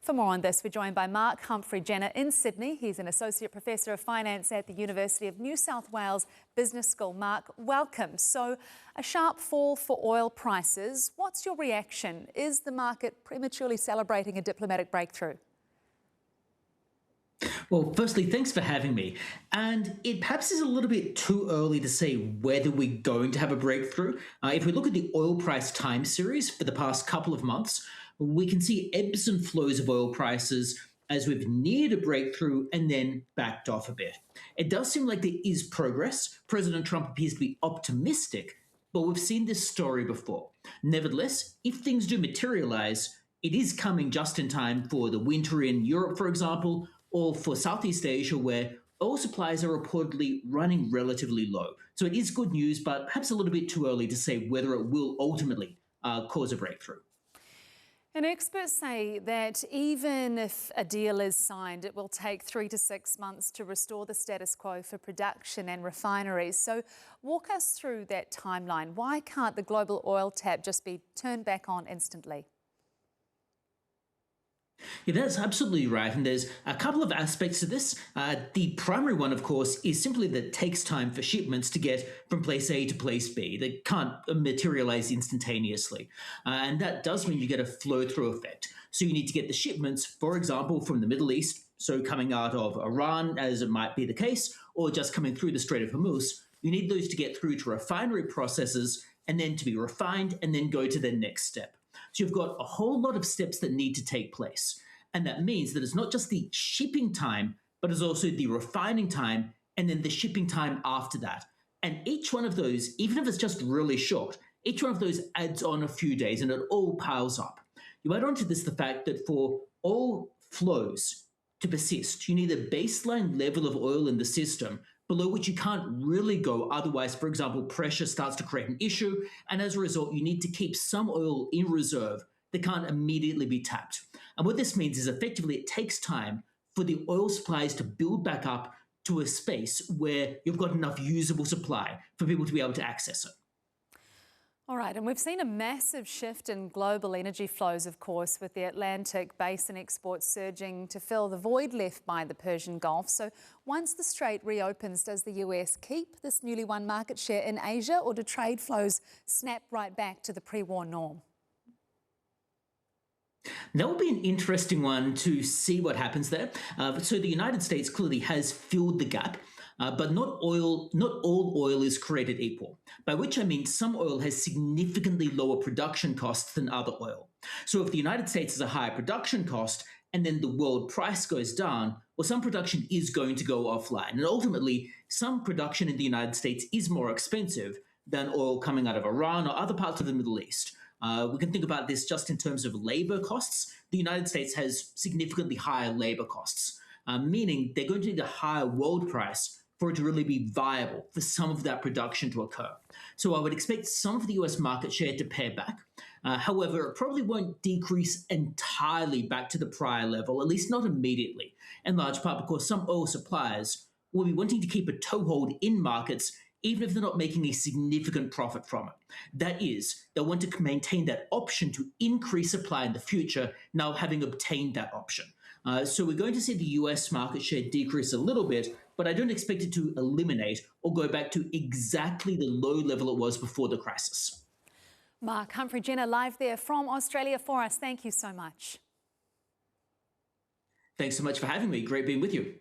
For more on this, we're joined by Mark Humphrey-Jenner in Sydney. He's an Associate Professor of Finance at the University of New South Wales Business School. Mark, welcome. So, a sharp fall for oil prices. What's your reaction? Is the market prematurely celebrating a diplomatic breakthrough? Well, firstly, thanks for having me. And it perhaps is a little bit too early to say whether we're going to have a breakthrough. If we look at the oil price time series for the past couple of months, we can see ebbs and flows of oil prices as we've neared a breakthrough and then backed off a bit. It does seem like there is progress. President Trump appears to be optimistic, but we've seen this story before. Nevertheless, if things do materialize, it is coming just in time for the winter in Europe, for example, or for Southeast Asia, where oil supplies are reportedly running relatively low. So it is good news, but perhaps a little bit too early to say whether it will ultimately cause a breakthrough. And experts say that even if a deal is signed, it will take 3 to 6 months to restore the status quo for production and refineries. So walk us through that timeline. Why can't the global oil tap just be turned back on instantly? Yeah, that's absolutely right. And there's a couple of aspects to this. The primary one, of course, is simply that it takes time for shipments to get from place A to place B. They can't materialize instantaneously. And that does mean you get a flow-through effect. So you need to get the shipments, for example, from the Middle East, so coming out of Iran, as it might be the case, or just coming through the Strait of Hormuz. You need those to get through to refinery processes and then to be refined and then go to the next step. So you've got a whole lot of steps that need to take place. And that means that it's not just the shipping time, but it's also the refining time and then the shipping time after that. And each one of those, even if it's just really short, each one of those adds on a few days and it all piles up. You add on to this the fact that for all flows to persist, you need a baseline level of oil in the system below which you can't really go. Otherwise, for example, pressure starts to create an issue. And as a result, you need to keep some oil in reserve that can't immediately be tapped. And what this means is effectively it takes time for the oil supplies to build back up to a space where you've got enough usable supply for people to be able to access it. All right, and we've seen a massive shift in global energy flows, of course, with the Atlantic basin exports surging to fill the void left by the Persian Gulf. So once the strait reopens, does the US keep this newly won market share in Asia, or do trade flows snap right back to the pre-war norm? That will be an interesting one to see what happens there. So the United States clearly has filled the gap. But not all oil is created equal, by which I mean some oil has significantly lower production costs than other oil. So if the United States has a higher production cost and then the world price goes down, well, some production is going to go offline. And ultimately, some production in the United States is more expensive than oil coming out of Iran or other parts of the Middle East. We can think about this just in terms of labor costs. The United States has significantly higher labor costs, meaning they're going to need a higher world price for it to really be viable for some of that production to occur. So I would expect some of the US market share to pare back. However, it probably won't decrease entirely back to the prior level, at least not immediately, in large part because some oil suppliers will be wanting to keep a toehold in markets even if they're not making a significant profit from it. That is, they'll want to maintain that option to increase supply in the future, now having obtained that option. So we're going to see the US market share decrease a little bit, but I don't expect it to eliminate or go back to exactly the low level it was before the crisis. Mark Humphrey-Jenner live there from Australia for us. Thank you so much. Thanks so much for having me. Great being with you.